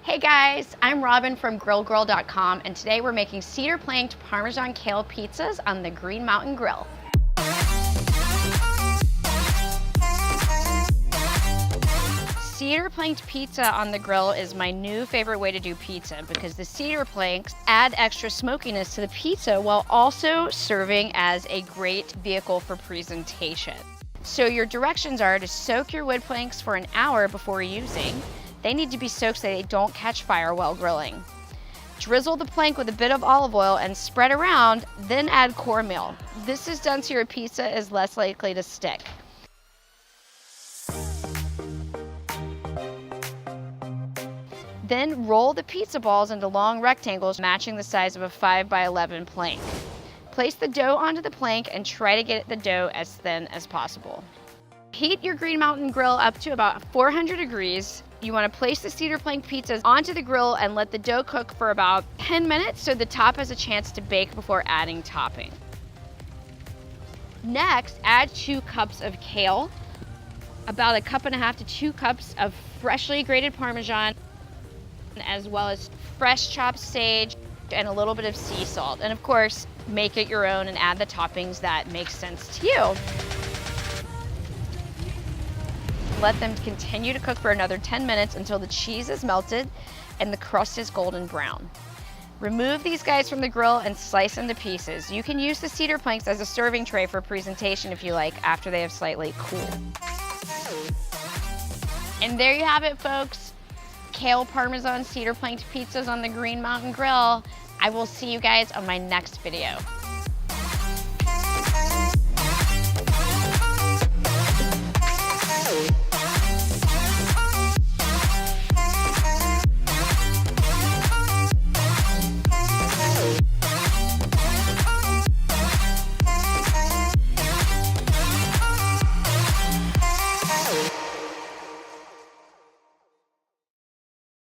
Hey guys, I'm Robyn from GrillGirl.com, and today we're making cedar planked Parmesan Kale pizzas on the Green Mountain Grill. Cedar planked pizza on the grill is my new favorite way to do pizza because the cedar planks add extra smokiness to the pizza while also serving as a great vehicle for presentation. So your directions are to soak your wood planks for an hour before using. They need to be soaked so they don't catch fire while grilling. Drizzle the plank with a bit of olive oil and spread around, then add cornmeal. This is done so your pizza is less likely to stick. Then roll the pizza balls into long rectangles matching the size of a 5x11 plank. Place the dough onto the plank and try to get the dough as thin as possible. Heat your Green Mountain grill up to about 400 degrees. You want to place the cedar plank pizzas onto the grill and let the dough cook for about 10 minutes so the top has a chance to bake before adding topping. Next, add 2 cups of kale, about 1.5 cups to 2 cups of freshly grated Parmesan, as well as fresh chopped sage and a little bit of sea salt. And of course, make it your own and add the toppings that make sense to you. Let them continue to cook for another 10 minutes until the cheese is melted and the crust is golden brown. Remove these guys from the grill and slice into pieces. You can use the cedar planks as a serving tray for presentation if you like, after they have slightly cooled. And there you have it, folks. Kale Parmesan cedar planked pizzas on the Green Mountain Grill. I will see you guys on my next video.